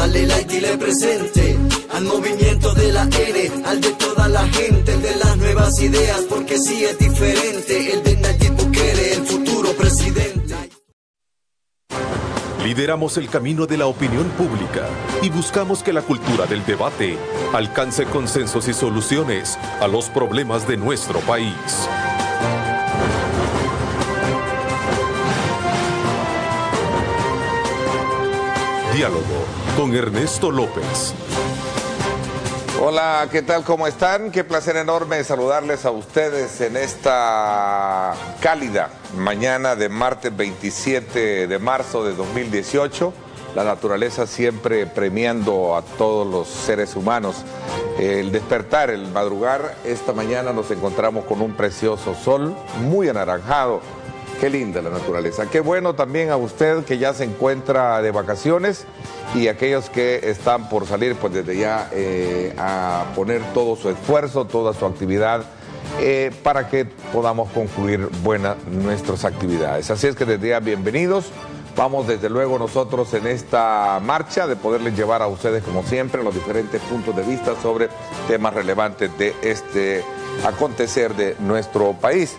Dale like y le presente al movimiento de la N, al de toda la gente, el de las nuevas ideas, porque sí es diferente, el de Nayib Bukele, el futuro presidente. Lideramos el camino de la opinión pública y buscamos que la cultura del debate alcance consensos y soluciones a los problemas de nuestro país. Diálogo con Ernesto López. Hola, ¿qué tal? ¿Cómo están? Qué placer enorme saludarles a ustedes en esta cálida mañana de martes 27 de marzo de 2018. La naturaleza siempre premiando a todos los seres humanos. El despertar, el madrugar, esta mañana nos encontramos con un precioso sol muy anaranjado. Qué linda la naturaleza. Qué bueno también a usted que ya se encuentra de vacaciones y aquellos que están por salir, pues desde ya a poner todo su esfuerzo, toda su actividad para que podamos concluir buenas nuestras actividades. Así es que desde ya bienvenidos. Vamos desde luego nosotros en esta marcha de poderles llevar a ustedes como siempre los diferentes puntos de vista sobre temas relevantes de este acontecer de nuestro país.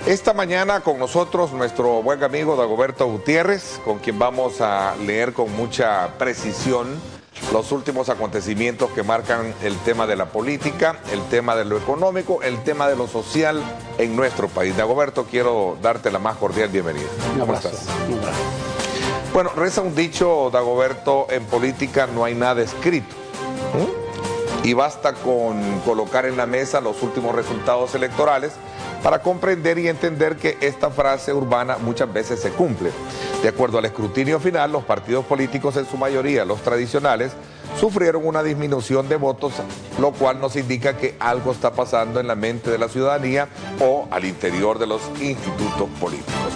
Esta mañana con nosotros nuestro buen amigo Dagoberto Gutiérrez, con quien vamos a leer con mucha precisión los últimos acontecimientos que marcan el tema de la política, el tema de lo económico, el tema de lo social en nuestro país. Dagoberto, quiero darte la más cordial bienvenida. ¿Cómo estás? Un abrazo. Bueno, reza un dicho, Dagoberto, en política no hay nada escrito. Y basta con colocar en la mesa los últimos resultados electorales para comprender y entender que esta frase urbana muchas veces se cumple. De acuerdo al escrutinio final, los partidos políticos, en su mayoría los tradicionales, sufrieron una disminución de votos, lo cual nos indica que algo está pasando en la mente de la ciudadanía o al interior de los institutos políticos.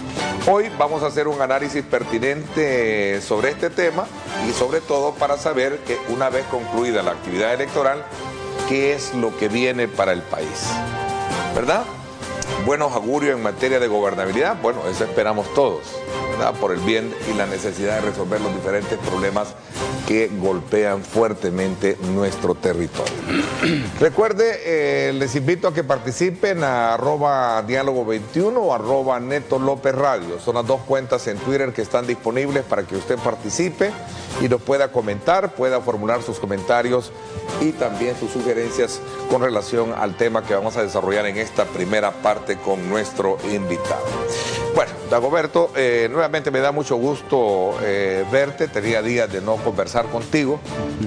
Hoy vamos a hacer un análisis pertinente sobre este tema y sobre todo para saber que una vez concluida la actividad electoral, ¿qué es lo que viene para el país? ¿Verdad? Buenos augurios en materia de gobernabilidad, bueno, eso esperamos todos, ¿verdad? Por el bien y la necesidad de resolver los diferentes problemas que golpean fuertemente nuestro territorio. Recuerde, les invito a que participen a @diálogo21 o @Neto López Radio. Son las dos cuentas en Twitter que están disponibles para que usted participe y nos pueda comentar, pueda formular sus comentarios y también sus sugerencias con relación al tema que vamos a desarrollar en esta primera parte con nuestro invitado. Bueno, Dagoberto, nuevamente me da mucho gusto verte, tenía días de no conversar contigo,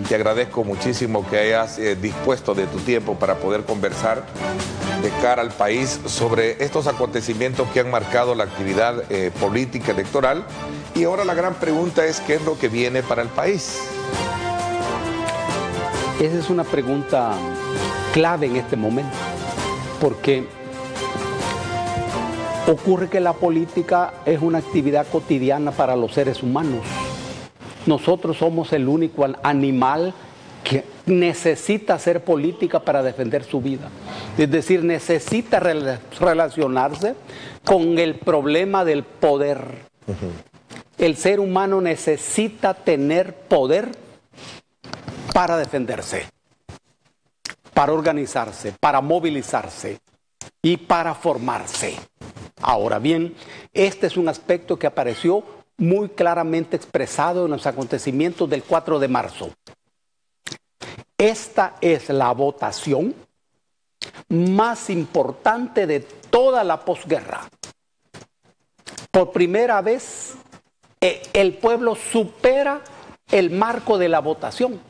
te agradezco muchísimo que hayas dispuesto de tu tiempo para poder conversar de cara al país sobre estos acontecimientos que han marcado la actividad política electoral y ahora la gran pregunta es ¿qué es lo que viene para el país? Esa es una pregunta clave en este momento, porque ocurre que la política es una actividad cotidiana para los seres humanos. Nosotros somos el único animal que necesita hacer política para defender su vida. Es decir, necesita relacionarse con el problema del poder. El ser humano necesita tener poder para defenderse, para organizarse, para movilizarse y para formarse. Ahora bien, este es un aspecto que apareció muy claramente expresado en los acontecimientos del 4 de marzo. Esta es la votación más importante de toda la posguerra. Por primera vez, el pueblo supera el marco de la votación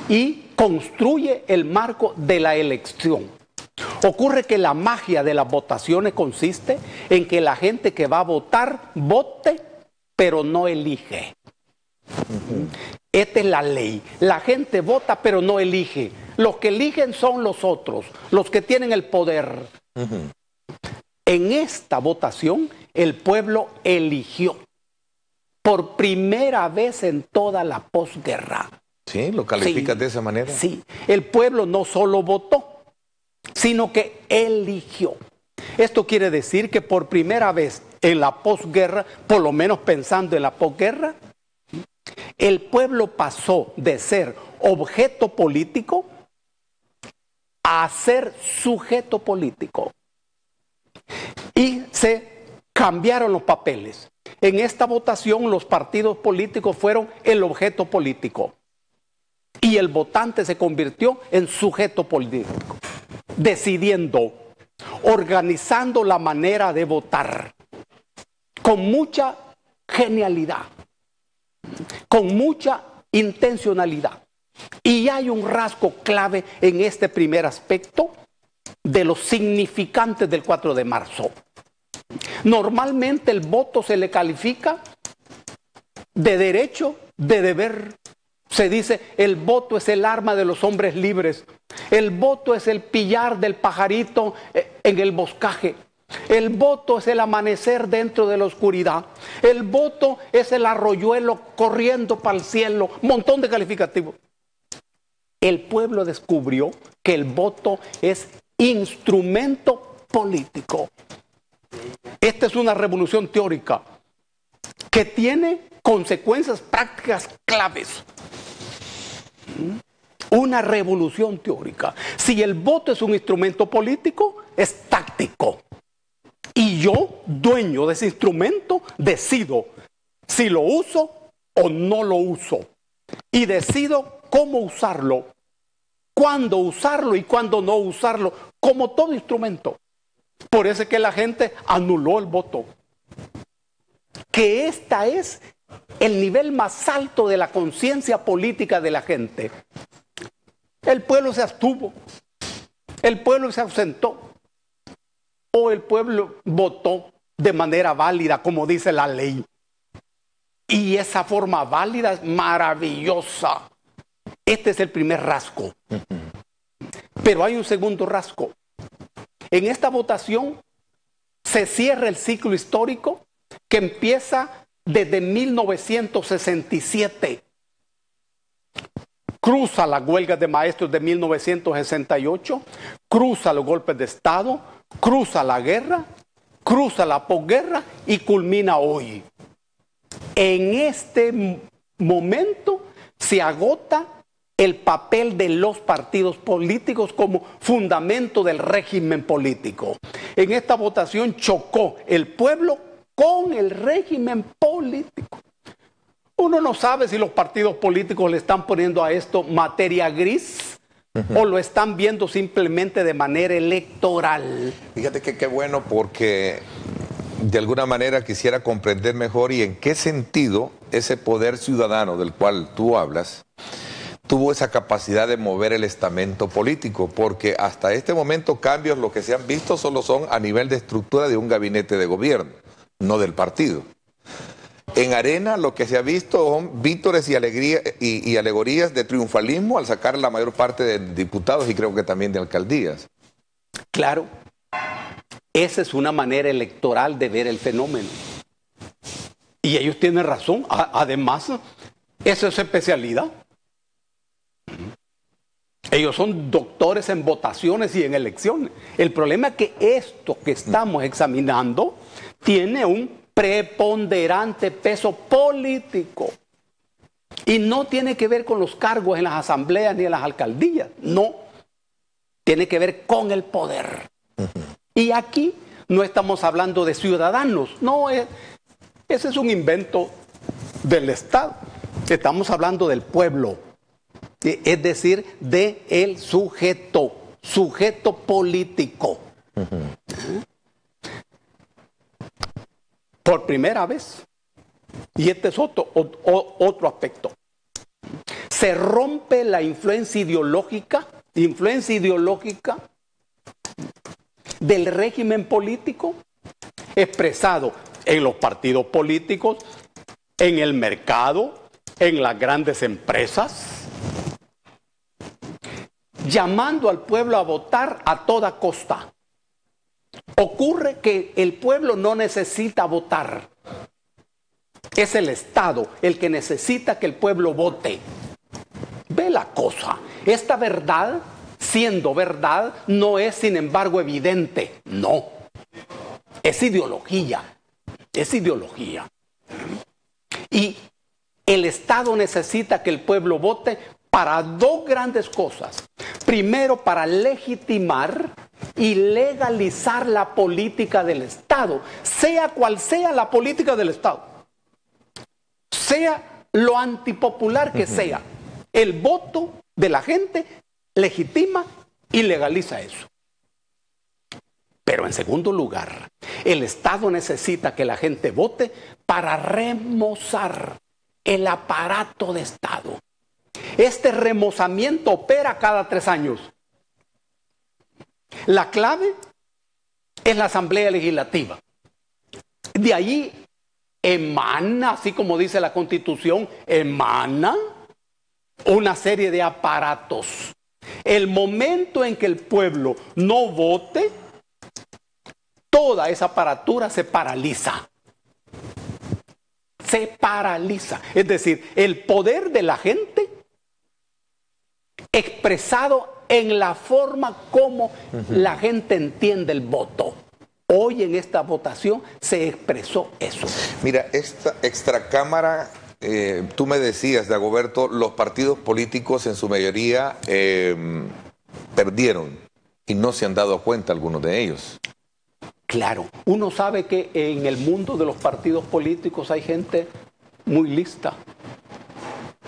y construye el marco de la elección. Ocurre que la magia de las votaciones consiste en que la gente que va a votar, vote, pero no elige. Esta es la ley. La gente vota, pero no elige. Los que eligen son los otros, los que tienen el poder. En esta votación, el pueblo eligió por primera vez en toda la posguerra. ¿Sí? ¿Lo calificas de esa manera? Sí. El pueblo no solo votó, sino que eligió. Esto quiere decir que por primera vez en la posguerra, por lo menos pensando en la posguerra, el pueblo pasó de ser objeto político a ser sujeto político. Y se cambiaron los papeles. En esta votación los partidos políticos fueron el objeto político y el votante se convirtió en sujeto político, decidiendo, organizando la manera de votar con mucha genialidad, con mucha intencionalidad. Y hay un rasgo clave en este primer aspecto de los significantes del 4 de marzo. Normalmente el voto se le califica de derecho, de deber. Se dice, el voto es el arma de los hombres libres. El voto es el pillar del pajarito en el boscaje. El voto es el amanecer dentro de la oscuridad. El voto es el arroyuelo corriendo para el cielo. Montón de calificativos. El pueblo descubrió que el voto es instrumento político. Esta es una revolución teórica que tiene consecuencias prácticas claves. Una revolución teórica. Si el voto es un instrumento político, es táctico. Y yo, dueño de ese instrumento, decido si lo uso o no lo uso. Y decido cómo usarlo, cuándo usarlo y cuándo no usarlo, como todo instrumento. Por eso es que la gente anuló el voto. Que esta es el nivel más alto de la conciencia política de la gente. El pueblo se abstuvo, el pueblo se ausentó, o el pueblo votó de manera válida, como dice la ley. Y esa forma válida es maravillosa. Este es el primer rasgo. Pero hay un segundo rasgo. En esta votación se cierra el ciclo histórico que empieza desde 1967. Cruza la huelga de maestros de 1968, cruza los golpes de Estado, cruza la guerra, cruza la posguerra y culmina hoy. En este momento se agota el papel de los partidos políticos como fundamento del régimen político. En esta votación chocó el pueblo con el régimen político. Uno no sabe si los partidos políticos le están poniendo a esto materia gris o lo están viendo simplemente de manera electoral. Fíjate que qué bueno, porque de alguna manera quisiera comprender mejor y en qué sentido ese poder ciudadano del cual tú hablas tuvo esa capacidad de mover el estamento político, porque hasta este momento cambios lo que se han visto solo son a nivel de estructura de un gabinete de gobierno, no del partido. En Arena lo que se ha visto son vítores y alegorías de triunfalismo al sacar la mayor parte de diputados y creo que también de alcaldías. Claro, esa es una manera electoral de ver el fenómeno. Y ellos tienen razón, además, esa es su especialidad. Ellos son doctores en votaciones y en elecciones. El problema es que esto que estamos examinando tiene un preponderante peso político. Y no tiene que ver con los cargos en las asambleas ni en las alcaldías. No. Tiene que ver con el poder. Y aquí no estamos hablando de ciudadanos. No, ese es un invento del Estado. Estamos hablando del pueblo. Es decir, del sujeto político. Por primera vez, y este es otro aspecto, se rompe la influencia ideológica del régimen político expresado en los partidos políticos, en el mercado, en las grandes empresas, llamando al pueblo a votar a toda costa. Ocurre que el pueblo no necesita votar. Es el Estado el que necesita que el pueblo vote. Ve la cosa. Esta verdad, siendo verdad, no es sin embargo evidente. No. Es ideología. Es ideología. Y El Estado necesita que el pueblo vote para dos grandes cosas. Primero, para legitimar y legalizar la política del Estado, sea cual sea la política del Estado, sea lo antipopular que sea. El voto de la gente legitima y legaliza eso. Pero en segundo lugar, el Estado necesita que la gente vote para remozar el aparato de Estado. Este remozamiento opera cada 3 años. La clave es la Asamblea Legislativa. De ahí emana, así como dice la Constitución, emana una serie de aparatos. El momento en que el pueblo no vote, toda esa aparatura se paraliza. Se paraliza. Es decir, el poder de la gente expresado en la forma como la gente entiende el voto. Hoy en esta votación se expresó eso. Mira, esta extracámara, tú me decías, Dagoberto, los partidos políticos en su mayoría perdieron y no se han dado cuenta algunos de ellos. Claro, uno sabe que en el mundo de los partidos políticos hay gente muy lista,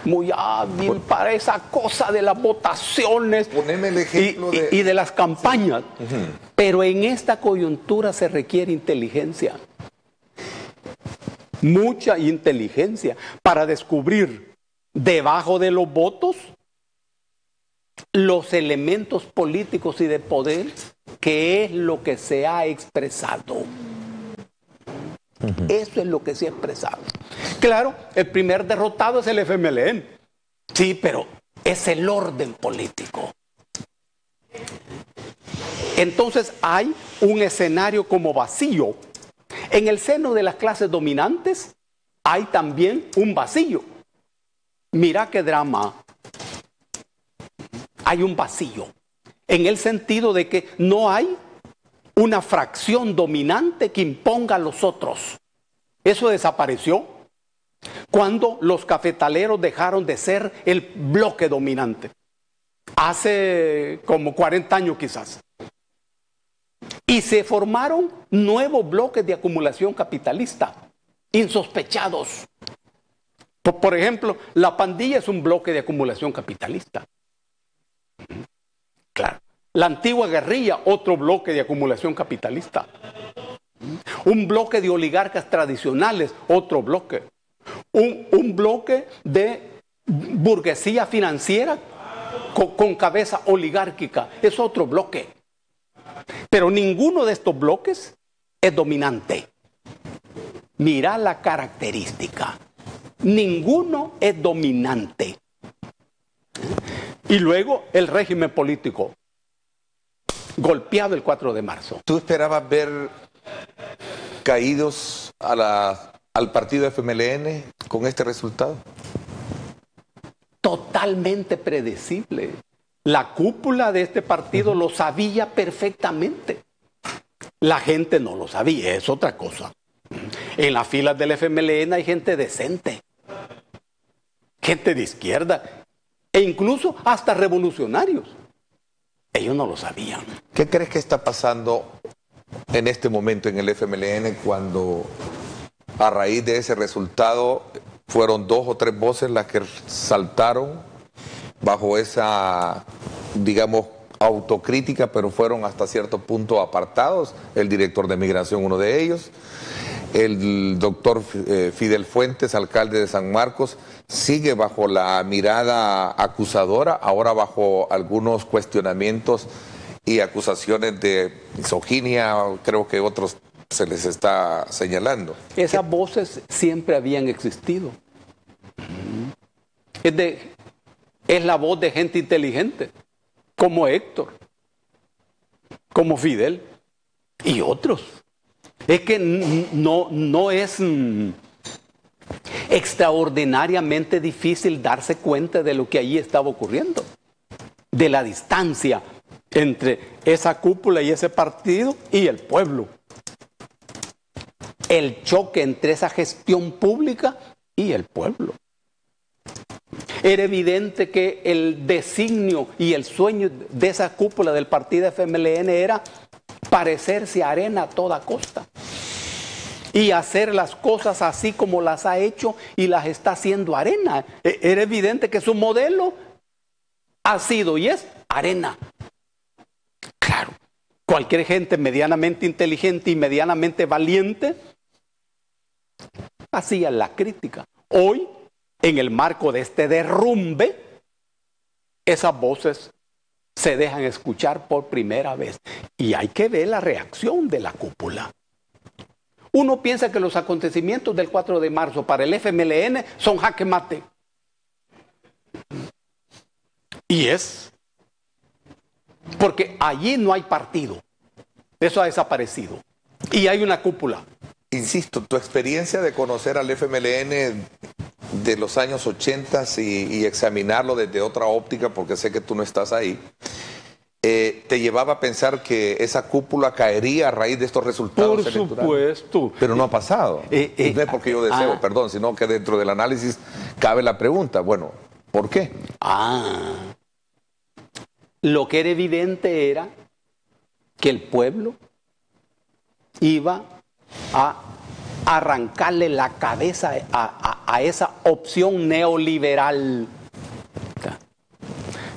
muy hábil para esa cosa de las votaciones. Poneme el ejemplo y de las campañas. Sí. Pero en esta coyuntura se requiere inteligencia. Mucha inteligencia para descubrir debajo de los votos los elementos políticos y de poder que es lo que se ha expresado. Eso es lo que se ha expresado. Claro, el primer derrotado es el FMLN. Sí, pero es el orden político. Entonces hay un escenario como vacío. En el seno de las clases dominantes hay también un vacío. Mira qué drama. Hay un vacío. En el sentido de que no hay una fracción dominante que imponga a los otros. Eso desapareció cuando los cafetaleros dejaron de ser el bloque dominante. Hace como 40 años quizás. Y se formaron nuevos bloques de acumulación capitalista, insospechados. Por ejemplo, la pandilla es un bloque de acumulación capitalista. Claro. La antigua guerrilla, otro bloque de acumulación capitalista. Un bloque de oligarcas tradicionales, otro bloque. Un bloque de burguesía financiera con cabeza oligárquica, es otro bloque. Pero ninguno de estos bloques es dominante. Mira la característica. Ninguno es dominante. Y luego el régimen político, golpeado el 4 de marzo. ¿Tú esperabas ver caídos al partido FMLN con este resultado? Totalmente predecible. La cúpula de este partido lo sabía perfectamente. La gente no lo sabía, es otra cosa. En las filas del FMLN hay gente decente, gente de izquierda, e incluso hasta revolucionarios. Ellos no lo sabían. ¿Qué crees que está pasando en este momento en el FMLN cuando a raíz de ese resultado fueron 2 o 3 voces las que saltaron bajo esa, digamos, autocrítica, pero fueron hasta cierto punto apartados? El director de Migración, uno de ellos, el doctor Fidel Fuentes, alcalde de San Marcos, sigue bajo la mirada acusadora, ahora bajo algunos cuestionamientos y acusaciones de misoginia, creo que otros se les está señalando. Esas voces siempre habían existido. Es la voz de gente inteligente, como Héctor, como Fidel y otros. Es que no es extraordinariamente difícil darse cuenta de lo que allí estaba ocurriendo, de la distancia entre esa cúpula y ese partido y el pueblo. El choque entre esa gestión pública y el pueblo. Era evidente que el designio y el sueño de esa cúpula del partido FMLN era parecerse a Arena a toda costa y hacer las cosas así como las ha hecho y las está haciendo Arena. Era evidente que su modelo ha sido y es Arena. Claro, cualquier gente medianamente inteligente y medianamente valiente hacía la crítica. Hoy, en el marco de este derrumbe, esas voces se dejan escuchar por primera vez. Y hay que ver la reacción de la cúpula. Uno piensa que los acontecimientos del 4 de marzo para el FMLN son jaque mate. Y es porque allí no hay partido. Eso ha desaparecido. Y hay una cúpula. Insisto, tu experiencia de conocer al FMLN de los años 80 y examinarlo desde otra óptica, porque sé que tú no estás ahí, te llevaba a pensar que esa cúpula caería a raíz de estos resultados electorales. Por supuesto. Pero no ha pasado. No es porque yo deseo, perdón, sino que dentro del análisis cabe la pregunta, bueno, ¿por qué? Lo que era evidente era que el pueblo iba a arrancarle la cabeza a esa opción neoliberal.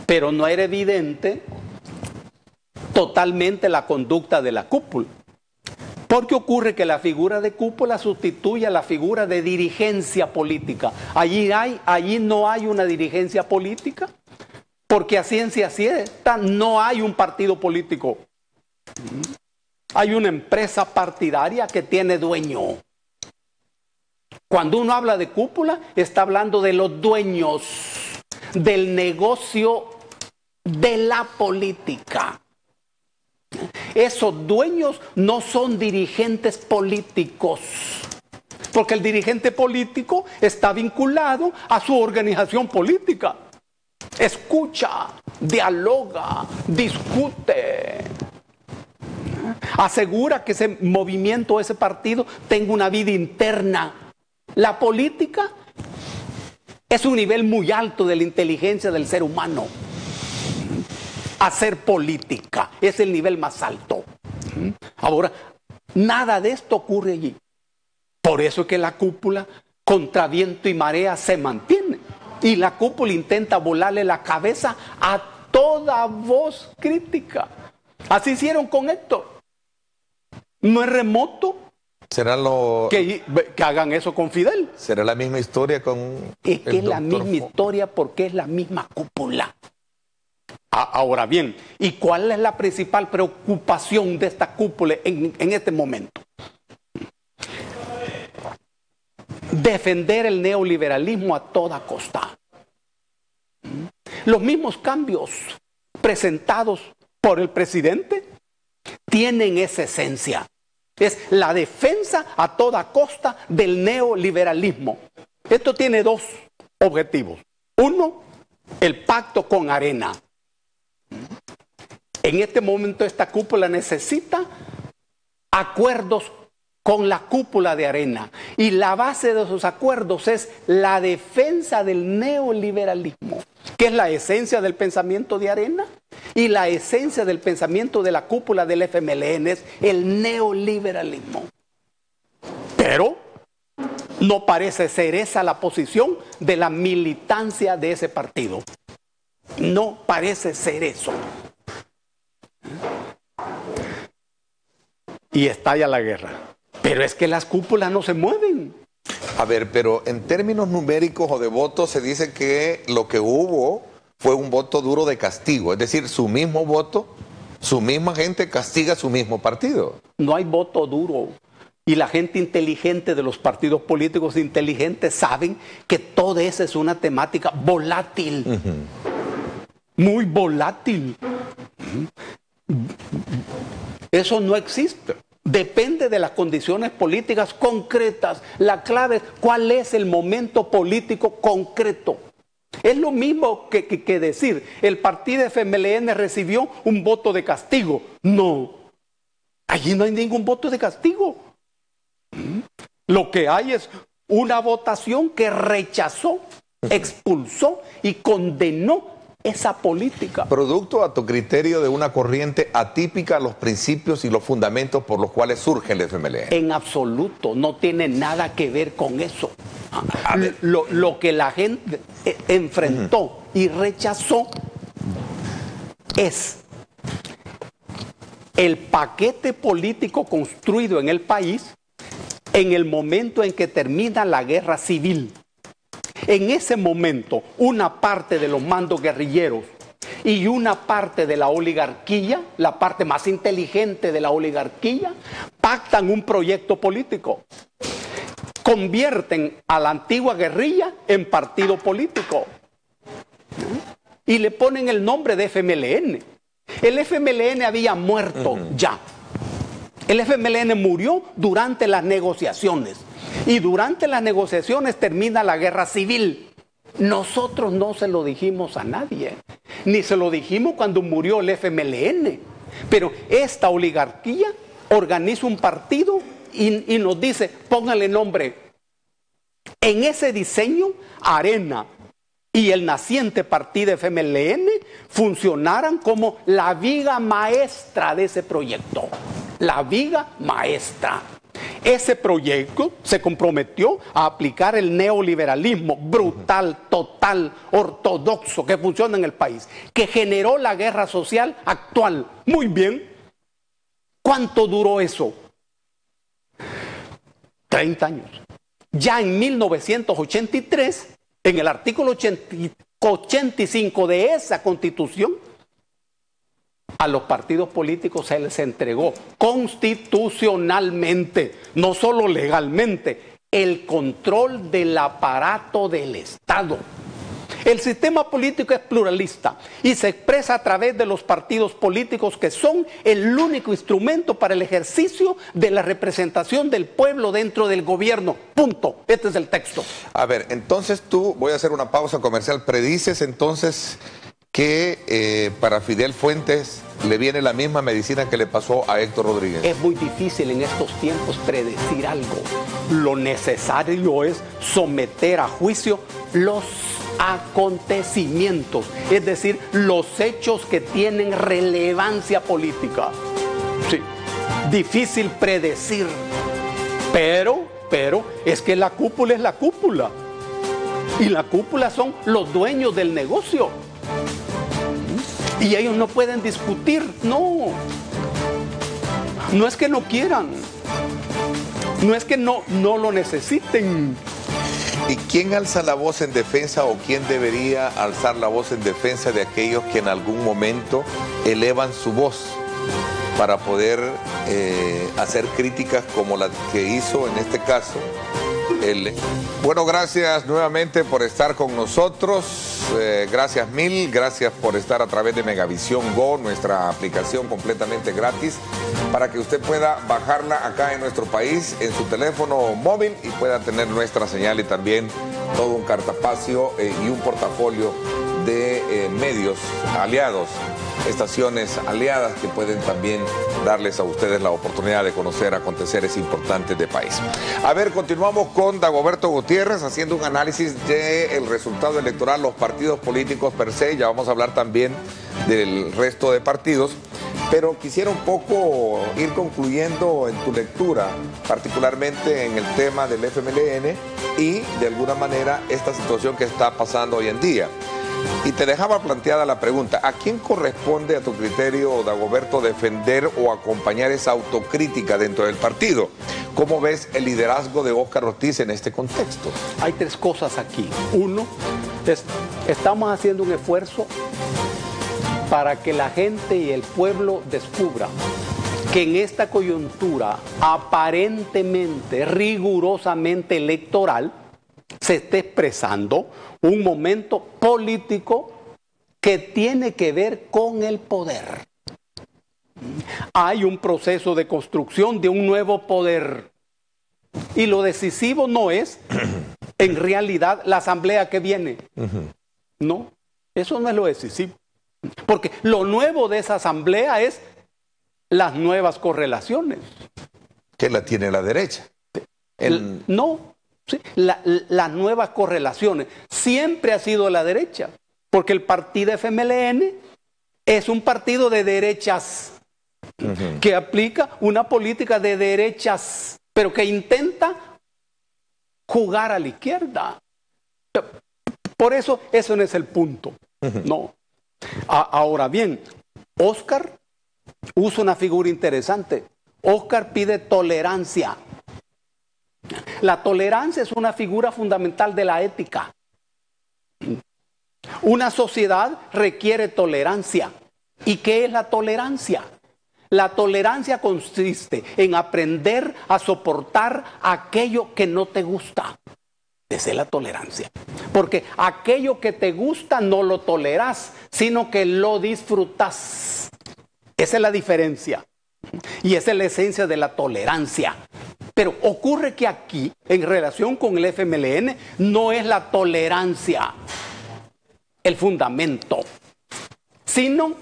Pero no era evidente totalmente la conducta de la cúpula. Porque ocurre que la figura de cúpula sustituye a la figura de dirigencia política. Allí no hay una dirigencia política, porque a ciencia cierta no hay un partido político. Hay una empresa partidaria que tiene dueño. Cuando uno habla de cúpula, está hablando de los dueños del negocio de la política. Esos dueños no son dirigentes políticos, porque el dirigente político está vinculado a su organización política. Escucha, dialoga, discute. Asegura que ese movimiento, ese partido tenga una vida interna. La política es un nivel muy alto de la inteligencia del ser humano. Hacer política es el nivel más alto. Ahora, nada de esto ocurre allí. Por eso es que la cúpula, contra viento y marea, se mantiene. Y la cúpula intenta volarle la cabeza a toda voz crítica. Así hicieron con Héctor. No es remoto que hagan eso con Fidel. ¿Será la misma historia con Es que es la misma historia porque es la misma cúpula. Ahora bien, ¿y cuál es la principal preocupación de esta cúpula en este momento? Defender el neoliberalismo a toda costa. Los mismos cambios presentados por el presidente tienen esa esencia. Es la defensa a toda costa del neoliberalismo. Esto tiene dos objetivos. Uno, el pacto con Arena. En este momento esta cúpula necesita acuerdos con la cúpula de Arena. Y la base de esos acuerdos es la defensa del neoliberalismo, que es la esencia del pensamiento de Arena y la esencia del pensamiento de la cúpula del FMLN, es el neoliberalismo. Pero no parece ser esa la posición de la militancia de ese partido. No parece ser eso. Y estalla la guerra. Pero es que las cúpulas no se mueven. A ver, pero en términos numéricos o de votos se dice que lo que hubo fue un voto duro de castigo. Es decir, su mismo voto, su misma gente castiga a su mismo partido. No hay voto duro. Y la gente inteligente de los partidos políticos inteligentes saben que toda esa es una temática volátil. Muy volátil. Eso no existe. Depende de las condiciones políticas concretas. La clave es cuál es el momento político concreto. Es lo mismo que decir, el partido FMLN recibió un voto de castigo. No, allí no hay ningún voto de castigo. Lo que hay es una votación que rechazó expulsó y condenó esa política. Producto, a tu criterio, de una corriente atípica a los principios y los fundamentos por los cuales surge el FMLN. En absoluto, no tiene nada que ver con eso. Lo que la gente enfrentó y rechazó es el paquete político construido en el país en el momento en que termina la guerra civil. En ese momento, una parte de los mandos guerrilleros y una parte de la oligarquía, la parte más inteligente de la oligarquía, pactan un proyecto político. Convierten a la antigua guerrilla en partido político. Y le ponen el nombre de FMLN. El FMLN había muerto ya. El FMLN murió durante las negociaciones. Y durante las negociaciones termina la guerra civil. Nosotros no se lo dijimos a nadie. Ni se lo dijimos cuando murió el FMLN. Pero esta oligarquía organiza un partido y nos dice, póngale nombre. En ese diseño, Arena y el naciente partido FMLN funcionaran como la viga maestra de ese proyecto. La viga maestra. Ese proyecto se comprometió a aplicar el neoliberalismo brutal, total, ortodoxo que funciona en el país, que generó la guerra social actual. Muy bien. ¿Cuánto duró eso? 30 años. Ya en 1983, en el artículo 85 de esa Constitución, a los partidos políticos se les entregó constitucionalmente, no solo legalmente, el control del aparato del Estado. El sistema político es pluralista y se expresa a través de los partidos políticos, que son el único instrumento para el ejercicio de la representación del pueblo dentro del gobierno. Punto. Este es el texto. A ver, entonces tú, voy a hacer una pausa comercial, predices entonces que para Fidel Fuentes le viene la misma medicina que le pasó a Héctor Rodríguez. Es muy difícil en estos tiempos predecir algo. Lo necesario es someter a juicio los acontecimientos, es decir, los hechos que tienen relevancia política. Sí, difícil predecir, pero es que la cúpula es la cúpula. Y la cúpula son los dueños del negocio. Y ellos no pueden discutir, no es que no quieran, no es que no lo necesiten. ¿Y quién alza la voz en defensa, o quién debería alzar la voz en defensa de aquellos que en algún momento elevan su voz para poder hacer críticas como la que hizo en este caso él? Bueno, gracias nuevamente por estar con nosotros. Gracias mil, gracias por estar a través de Megavisión Go, nuestra aplicación completamente gratis, para que usted pueda bajarla acá en nuestro país en su teléfono móvil y pueda tener nuestra señal y también todo un cartapacio y un portafolio de medios aliados, estaciones aliadas que pueden también darles a ustedes la oportunidad de conocer aconteceres importantes de país. A ver, continuamos con Dagoberto Gutiérrez haciendo un análisis del resultado electoral, los partidos políticos per se. Ya vamos a hablar también del resto de partidos, pero quisiera un poco ir concluyendo en tu lectura, particularmente en el tema del FMLN y de alguna manera esta situación que está pasando hoy en día. Y te dejaba planteada la pregunta, ¿a quién corresponde, a tu criterio, Dagoberto, defender o acompañar esa autocrítica dentro del partido? ¿Cómo ves el liderazgo de Óscar Ortiz en este contexto? Hay tres cosas aquí. Uno, estamos haciendo un esfuerzo para que la gente y el pueblo descubra que en esta coyuntura aparentemente, rigurosamente electoral, se está expresando un momento político que tiene que ver con el poder. Hay un proceso de construcción de un nuevo poder. Y lo decisivo no es, en realidad, la asamblea que viene. No, eso no es lo decisivo. Porque lo nuevo de esa asamblea es las nuevas correlaciones. ¿Qué la tiene la derecha? No. ¿sí? Las nuevas correlaciones. Siempre ha sido la derecha, porque el partido FMLN es un partido de derechas que aplica una política de derechas, pero que intenta jugar a la izquierda. Por eso, eso no es el punto. No. Ahora bien, Oscar usa una figura interesante. Oscar pide tolerancia. La tolerancia es una figura fundamental de la ética. Una sociedad requiere tolerancia. ¿Y qué es la tolerancia? La tolerancia consiste en aprender a soportar aquello que no te gusta. Esa es la tolerancia. Porque aquello que te gusta no lo toleras, sino que lo disfrutas. Esa es la diferencia. Y esa es la esencia de la tolerancia. Pero ocurre que aquí, en relación con el FMLN, no es la tolerancia el fundamento, sino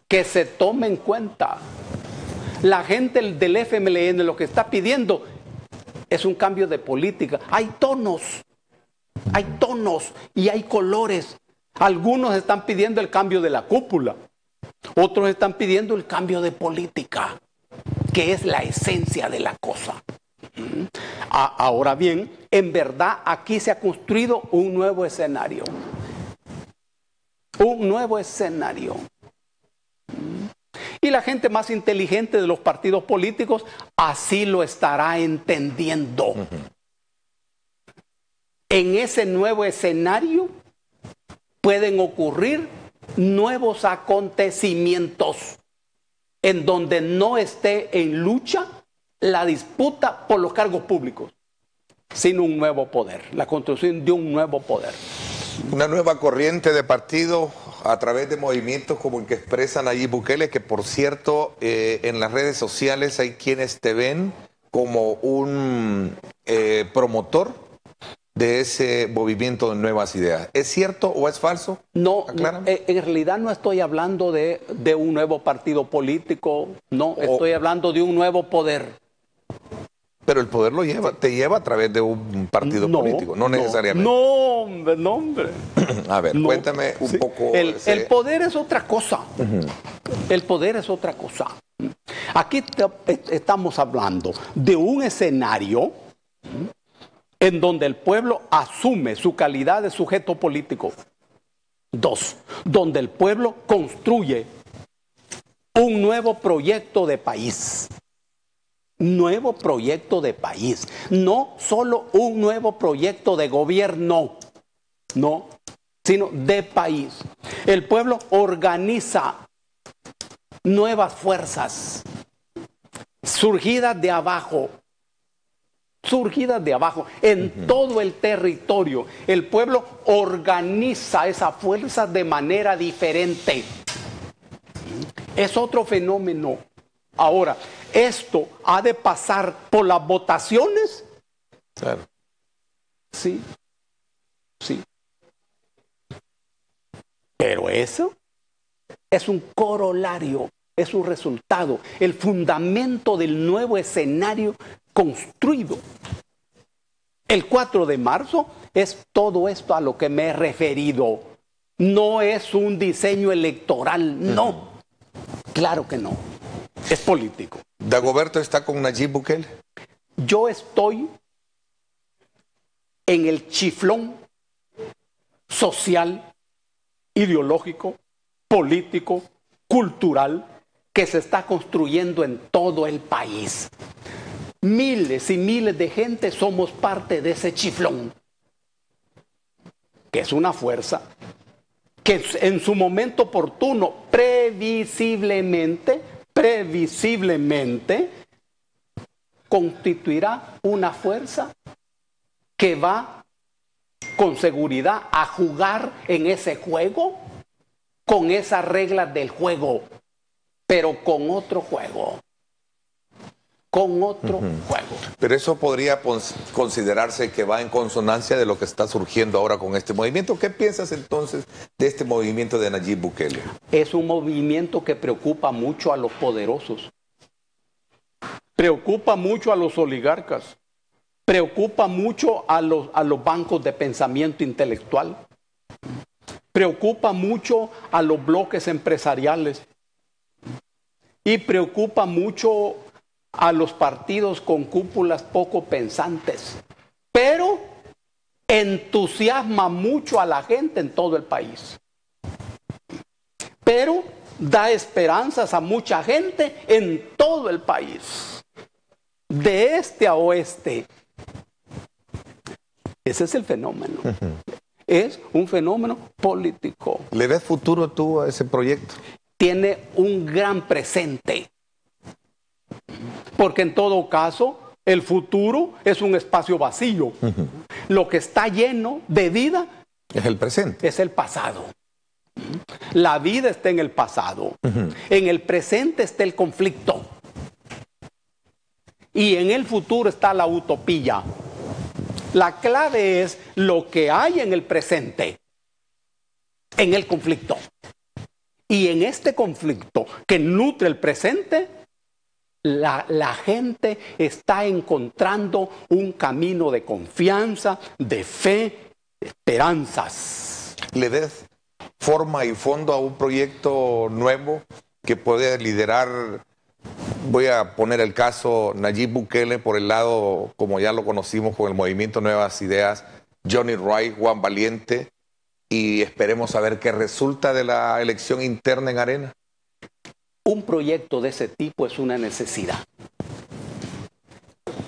que se tome en cuenta. La gente del FMLN lo que está pidiendo es un cambio de política. Hay tonos y hay colores. Algunos están pidiendo el cambio de la cúpula, otros están pidiendo el cambio de política, que es la esencia de la cosa. Ahora bien, en verdad aquí se ha construido un nuevo escenario. Un nuevo escenario. Y la gente más inteligente de los partidos políticos así lo estará entendiendo. En ese nuevo escenario pueden ocurrir nuevos acontecimientos en donde no esté en lucha la disputa por los cargos públicos, sino un nuevo poder, la construcción de un nuevo poder. Una nueva corriente de partido a través de movimientos como el que expresa Nayib Bukele, que por cierto en las redes sociales hay quienes te ven como un promotor de ese movimiento de nuevas ideas. ¿Es cierto o es falso? No, en realidad no estoy hablando de un nuevo partido político, no, estoy hablando de un nuevo poder. Pero el poder te lleva a través de un partido político, no necesariamente. No, hombre. A ver, cuéntame un poco. El poder es otra cosa. El poder es otra cosa. Aquí estamos hablando de un escenario en donde el pueblo asume su calidad de sujeto político. 2, donde el pueblo construye un nuevo proyecto de país. Nuevo proyecto de país, no solo un nuevo proyecto de gobierno, no, sino de país. El pueblo organiza nuevas fuerzas surgidas de abajo en todo el territorio. El pueblo organiza esas fuerzas de manera diferente. Es otro fenómeno. Ahora, ¿esto ha de pasar por las votaciones? Claro. Sí. Pero eso es un corolario, es un resultado, el fundamento del nuevo escenario construido. El 4 de marzo es todo esto a lo que me he referido. No es un diseño electoral, no. Claro que no. Es político. ¿Dagoberto está con Nayib Bukele? Yo estoy en el chiflón social, ideológico, político, cultural que se está construyendo en todo el país. Miles y miles de gente somos parte de ese chiflón, que es una fuerza que en su momento oportuno, previsiblemente, constituirá una fuerza que va con seguridad a jugar en ese juego, con esas reglas del juego, pero con otro juego. Juego. Pero eso podría considerarse que va en consonancia de lo que está surgiendo ahora con este movimiento. ¿Qué piensas entonces de este movimiento de Nayib Bukele? Es un movimiento que preocupa mucho a los poderosos. Preocupa mucho a los oligarcas. preocupa mucho a los bancos de pensamiento intelectual, preocupa mucho a los bloques empresariales y preocupa mucho a los partidos con cúpulas poco pensantes, pero entusiasma mucho a la gente en todo el país. Pero da esperanzas a mucha gente en todo el país, de este a oeste. Ese es el fenómeno. Es un fenómeno político. ¿Le ves futuro tú a ese proyecto? Tiene un gran presente. Porque en todo caso, el futuro es un espacio vacío. Lo que está lleno de vida es el presente. Es el pasado. La vida está en el pasado. En el presente está el conflicto. Y en el futuro está la utopía. La clave es lo que hay en el presente, en el conflicto. Y en este conflicto que nutre el presente, la gente está encontrando un camino de confianza, de fe, de esperanzas. ¿Le ves forma y fondo a un proyecto nuevo que puede liderar? Voy a poner el caso Nayib Bukele por el lado, como ya lo conocimos con el movimiento Nuevas Ideas, Johnny Wright, Juan Valiente, y esperemos a ver qué resulta de la elección interna en Arena. Un proyecto de ese tipo es una necesidad.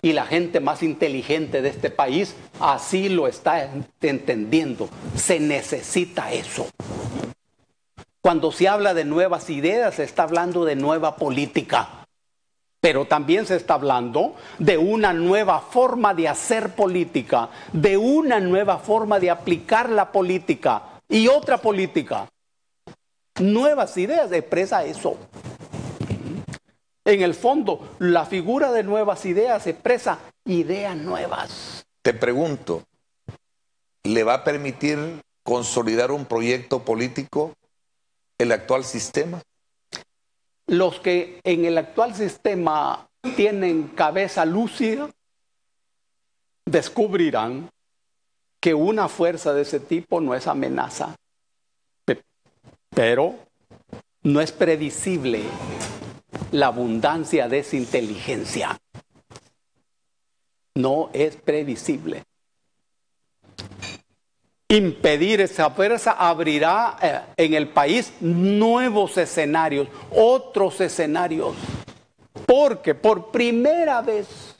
Y la gente más inteligente de este país así lo está entendiendo. Se necesita eso. Cuando se habla de nuevas ideas, se está hablando de nueva política. Pero también se está hablando de una nueva forma de hacer política, de una nueva forma de aplicar la política y otra política. Nuevas ideas expresa eso. En el fondo, la figura de nuevas ideas expresa ideas nuevas. Te pregunto, ¿le va a permitir consolidar un proyecto político el actual sistema? Los que en el actual sistema tienen cabeza lúcida descubrirán que una fuerza de ese tipo no es amenaza, pero no es previsible la abundancia de esa inteligencia. No es previsible. Impedir esa fuerza abrirá en el país nuevos escenarios, otros escenarios. Porque por primera vez,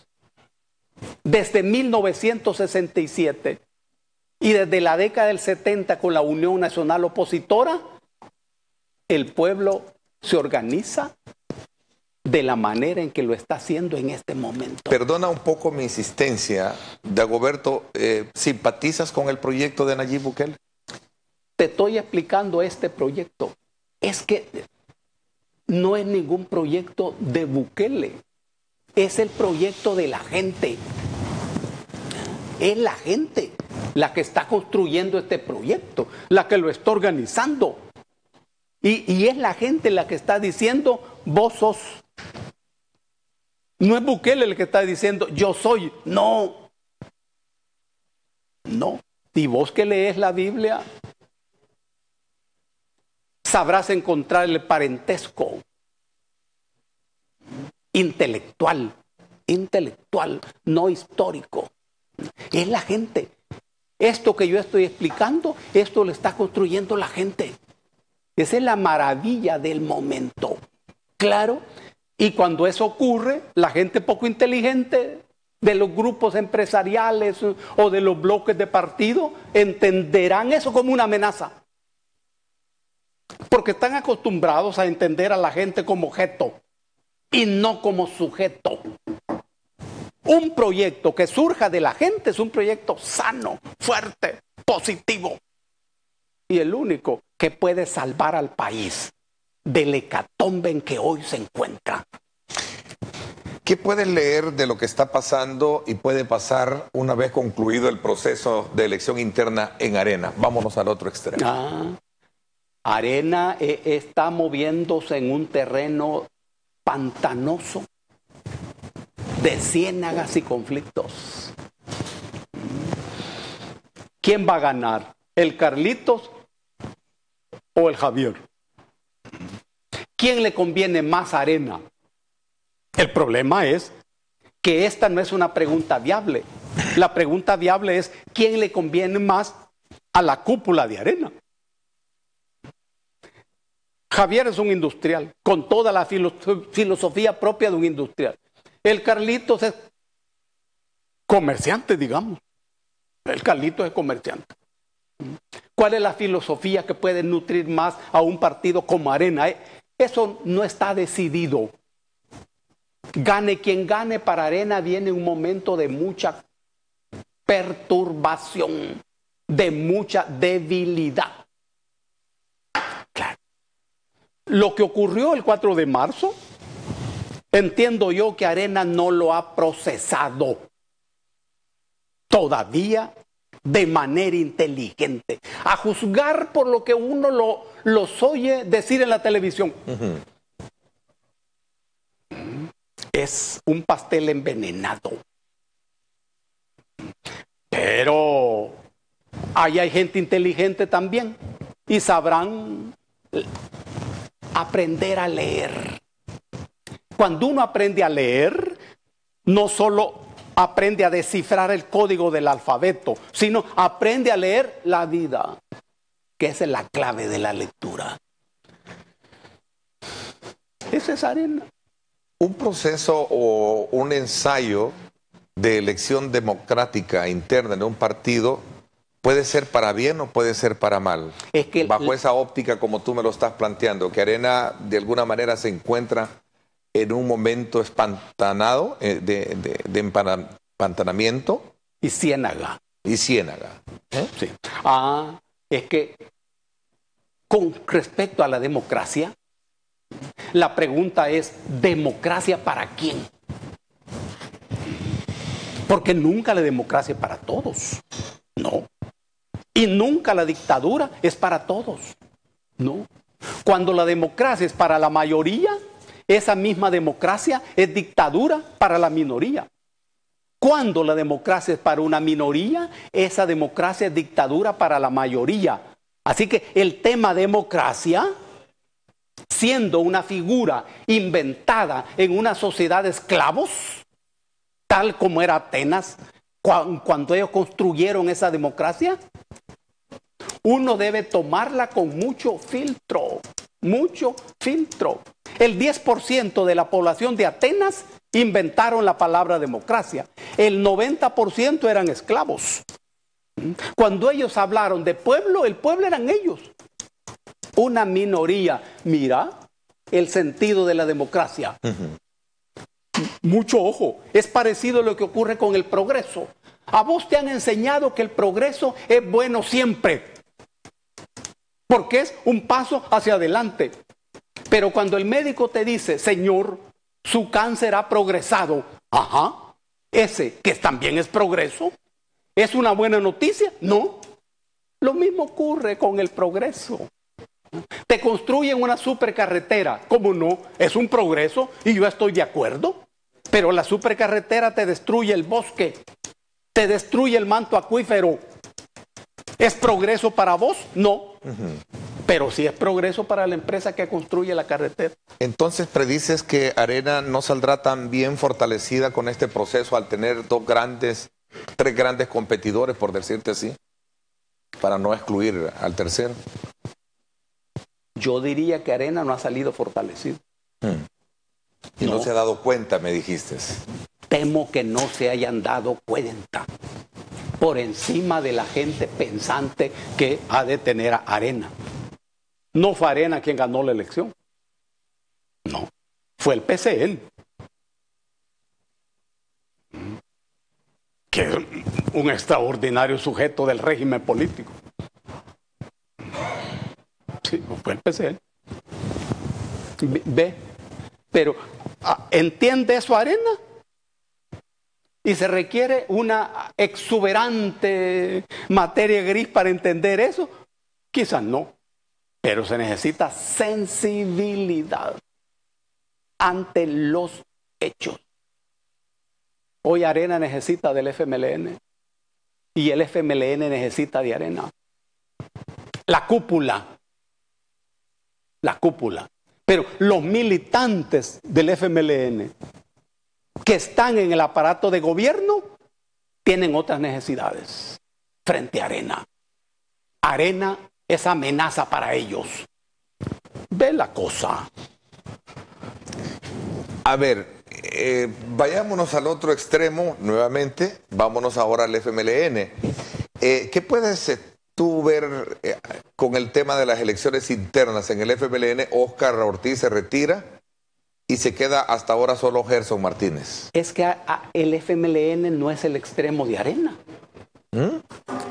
desde 1967 y desde la década del 70 con la Unión Nacional Opositora, el pueblo se organiza de la manera en que lo está haciendo en este momento. Perdona un poco mi insistencia, Dagoberto, ¿simpatizas con el proyecto de Nayib Bukele? Te estoy explicando este proyecto. Es que no es ningún proyecto de Bukele, es el proyecto de la gente. Es la gente la que está construyendo este proyecto, la que lo está organizando. Y es la gente la que está diciendo, vos sos. No es Bukele el que está diciendo, yo soy. No. No. Y vos que lees la Biblia, sabrás encontrar el parentesco intelectual, no histórico. Es la gente. Esto que yo estoy explicando, esto lo está construyendo la gente. Esa es la maravilla del momento. Claro. Y cuando eso ocurre, la gente poco inteligente de los grupos empresariales o de los bloques de partido entenderán eso como una amenaza. Porque están acostumbrados a entender a la gente como objeto y no como sujeto. Un proyecto que surja de la gente es un proyecto sano, fuerte, positivo. Y el único que puede salvar al país del hecatombe en que hoy se encuentra. ¿Qué puedes leer de lo que está pasando y puede pasar una vez concluido el proceso de elección interna en Arena? Vámonos al otro extremo. Arena está moviéndose en un terreno pantanoso de ciénagas y conflictos. ¿quién va a ganar? ¿El Carlitos o el Javier? ¿Quién le conviene más a Arena? El problema es que esta no es una pregunta viable. La pregunta viable es ¿quién le conviene más a la cúpula de Arena? Javier es un industrial, con toda la filosofía propia de un industrial. El Carlitos es comerciante, digamos. El Carlitos es comerciante. ¿Cuál es la filosofía que puede nutrir más a un partido como Arena? Eso no está decidido. Gane quien gane, para Arena viene un momento de mucha perturbación, de mucha debilidad. Claro. Lo que ocurrió el 4 de marzo, entiendo yo que Arena no lo ha procesado todavía de manera inteligente, a juzgar por lo que uno los oye decir en la televisión. Es un pastel envenenado. Pero ahí hay gente inteligente también y sabrán aprender a leer. Cuando uno aprende a leer, no solo aprende a descifrar el código del alfabeto, sino aprende a leer la vida, que esa es la clave de la lectura. Esa es Arena. Un proceso o un ensayo de elección democrática interna en un partido puede ser para bien o puede ser para mal. Es que bajo esa óptica como tú me lo estás planteando, que Arena de alguna manera se encuentra en un momento espantanado, de empantanamiento. Y ciénaga. Y ciénaga. Sí. Es que con respecto a la democracia, la pregunta es, ¿democracia para quién? Porque nunca la democracia es para todos. No. Y nunca la dictadura es para todos. No. Cuando la democracia es para la mayoría, esa misma democracia es dictadura para la minoría. Cuando la democracia es para una minoría, esa democracia es dictadura para la mayoría. Así que el tema democracia, siendo una figura inventada en una sociedad de esclavos, tal como era Atenas, cuando ellos construyeron esa democracia, uno debe tomarla con mucho filtro, mucho filtro. El 10% de la población de Atenas inventaron la palabra democracia. El 90% eran esclavos. Cuando ellos hablaron de pueblo, el pueblo eran ellos. Una minoría. Mira el sentido de la democracia. Mucho ojo. Es parecido a lo que ocurre con el progreso. A vos te han enseñado que el progreso es bueno siempre, porque es un paso hacia adelante. Pero cuando el médico te dice, señor, su cáncer ha progresado, ese que también es progreso, ¿es una buena noticia? No. Lo mismo ocurre con el progreso. Te construyen una supercarretera, ¿cómo no? Es un progreso y yo estoy de acuerdo. Pero la supercarretera te destruye el bosque, te destruye el manto acuífero. ¿Es progreso para vos? No. Pero sí es progreso para la empresa que construye la carretera. Entonces predices que Arena no saldrá tan bien fortalecida con este proceso al tener tres grandes competidores, por decirte así, para no excluir al tercero. Yo diría que Arena no ha salido fortalecido. Y no se ha dado cuenta, me dijiste. Temo que no se hayan dado cuenta. Por encima de la gente pensante que ha de tener a Arena. No fue Arena quien ganó la elección. No, fue el PCN. Que es un extraordinario sujeto del régimen político. Sí, fue el PCN. Ve, pero ¿entiende eso Arena? Y se requiere una exuberante materia gris para entender eso. Quizás no, pero se necesita sensibilidad ante los hechos. Hoy Arena necesita del FMLN. y el FMLN necesita de Arena. La cúpula. Pero los militantes del FMLN que están en el aparato de gobierno tienen otras necesidades frente a Arena. Arena es amenaza para ellos. Ve la cosa. A ver, vayámonos al otro extremo nuevamente. Vámonos ahora al FMLN. ¿Qué puedes tú ver con el tema de las elecciones internas en el FMLN? Óscar Ortiz se retira y se queda hasta ahora solo Gerson Martínez. Es que el FMLN no es el extremo de Arena.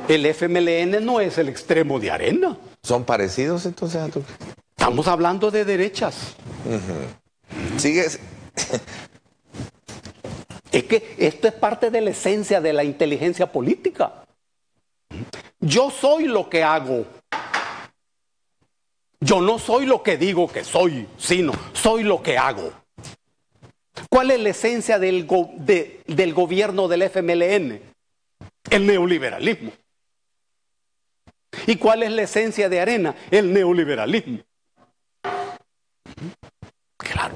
El FMLN no es el extremo de Arena. ¿Son parecidos entonces a tu? Estamos hablando de derechas. ¿Sigues? Es que esto es parte de la esencia de la inteligencia política. Yo soy lo que hago. Yo no soy lo que digo que soy, sino soy lo que hago. ¿Cuál es la esencia del gobierno del FMLN? El neoliberalismo. ¿Y cuál es la esencia de Arena? El neoliberalismo. Claro.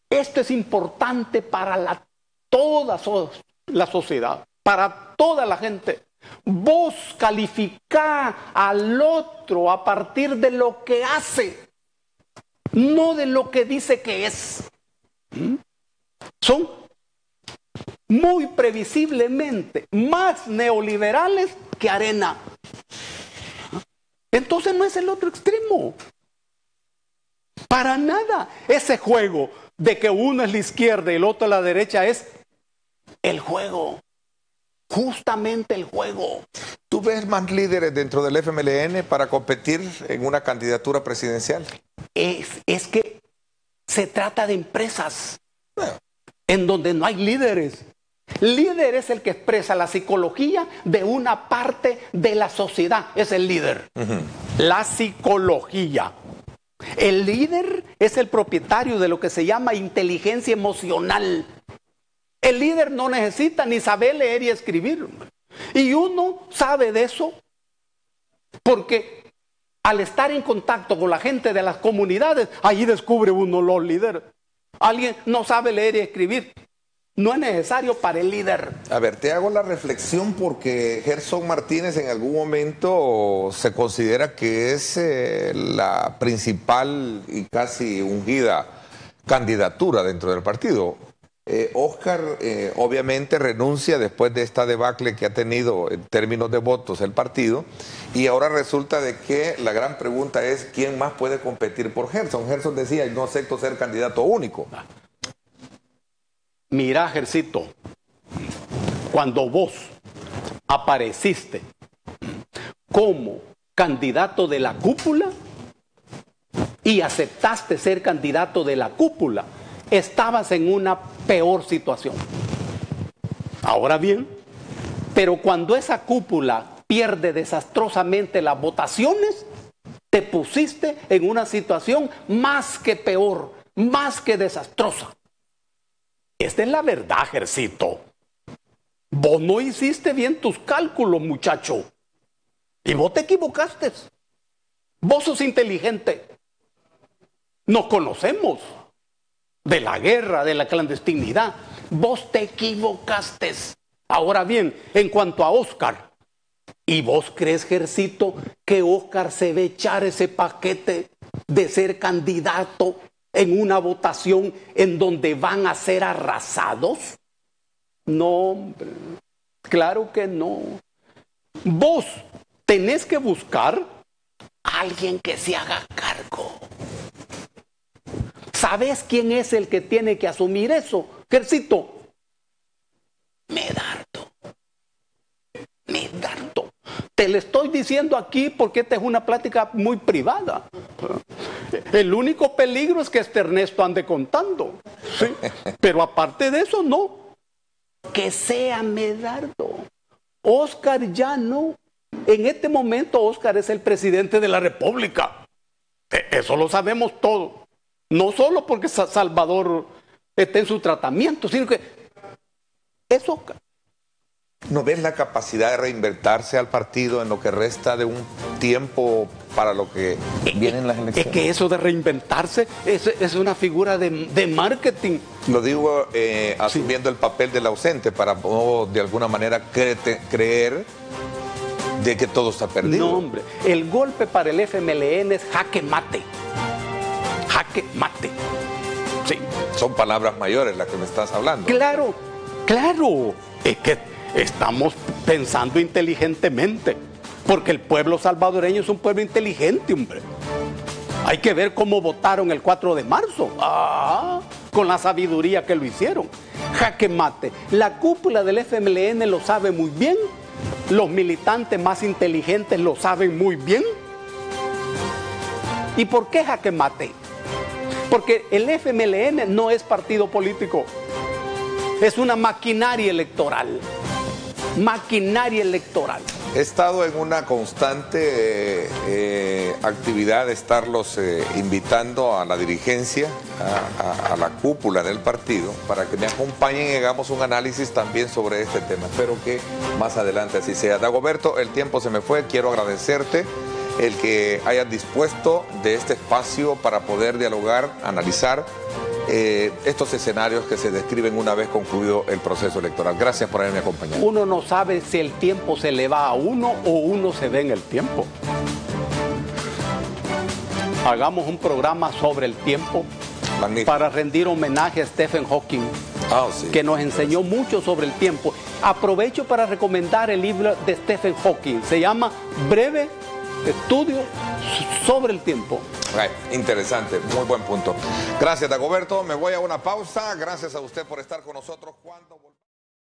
Esto es importante para toda la sociedad, para toda la gente. Vos calificá al otro a partir de lo que hace, no de lo que dice que es. Son muy previsiblemente más neoliberales que Arena. Entonces no es el otro extremo. Para nada. Ese juego de que uno es la izquierda y el otro la derecha es el juego. Justamente el juego. ¿Tú ves más líderes dentro del FMLN para competir en una candidatura presidencial? Es que se trata de empresas en donde no hay líderes. Líder es el que expresa la psicología de una parte de la sociedad. Es el líder. La psicología. El líder es el propietario de lo que se llama inteligencia emocional. El líder no necesita ni saber leer y escribir. Y uno sabe de eso porque al estar en contacto con la gente de las comunidades, ahí descubre uno los líderes. Alguien no sabe leer y escribir. No es necesario para el líder. A ver, te hago la reflexión porque Gerson Martínez en algún momento se considera que es la principal y casi ungida candidatura dentro del partido. Óscar obviamente renuncia después de esta debacle que ha tenido en términos de votos el partido y ahora resulta de que la gran pregunta es ¿quién más puede competir por Gerson? Gerson decía, no acepto ser candidato único. Mira, Gercito, cuando vos apareciste como candidato de la cúpula y aceptaste ser candidato de la cúpula, estabas en una peor situación. Ahora bien, pero cuando esa cúpula pierde desastrosamente las votaciones, te pusiste en una situación más que peor, más que desastrosa. Esta es la verdad, Gercito. Vos no hiciste bien tus cálculos, muchacho. Y vos te equivocaste. Vos sos inteligente. Nos conocemos. De la guerra, de la clandestinidad. Vos te equivocaste. Ahora bien, en cuanto a Óscar, ¿y vos crees, Gercito, que Óscar se va a echar ese paquete de ser candidato en una votación en donde van a ser arrasados? No, hombre. Claro que no. Vos tenés que buscar a alguien que se haga cargo. ¿Sabes quién es el que tiene que asumir eso, Gercito? Medardo. Te lo estoy diciendo aquí porque esta es una plática muy privada. El único peligro es que este Ernesto ande contando. ¿Sí? Pero aparte de eso, no. Que sea Medardo. Óscar ya no. En este momento Óscar es el presidente de la República. Eso lo sabemos todos. No solo porque Salvador está en su tratamiento, sino que es Óscar. ¿No ves la capacidad de reinventarse al partido en lo que resta de un tiempo para lo que vienen las elecciones? Es que eso de reinventarse es una figura de marketing. Lo digo asumiendo el papel del ausente para de alguna manera creer de que todo está perdido. No, hombre, el golpe para el FMLN es jaque mate. Jaque mate. Sí. Son palabras mayores las que me estás hablando. Claro, claro. Es que estamos pensando inteligentemente, porque el pueblo salvadoreño es un pueblo inteligente, hombre. Hay que ver cómo votaron el 4 de marzo. Con la sabiduría que lo hicieron. Jaque mate. La cúpula del FMLN lo sabe muy bien. Los militantes más inteligentes lo saben muy bien. ¿Y por qué jaque mate? Porque el FMLN no es partido político. Es una maquinaria electoral. Maquinaria electoral. He estado en una constante actividad de estarlos invitando a la dirigencia, a la cúpula del partido, para que me acompañen y hagamos un análisis también sobre este tema. Espero que más adelante así sea. Dagoberto, el tiempo se me fue. Quiero agradecerte el que hayas dispuesto de este espacio para poder dialogar, analizar estos escenarios que se describen una vez concluido el proceso electoral. Gracias por haberme acompañado. Uno no sabe si el tiempo se le va a uno o uno se ve en el tiempo. Hagamos un programa sobre el tiempo. Magnífico. Para rendir homenaje a Stephen Hawking, sí, que nos enseñó mucho sobre el tiempo. Aprovecho para recomendar el libro de Stephen Hawking. Se llama Breve Estudio sobre el Tiempo. Interesante, muy buen punto. Gracias, Dagoberto. Me voy a una pausa. Gracias a usted por estar con nosotros.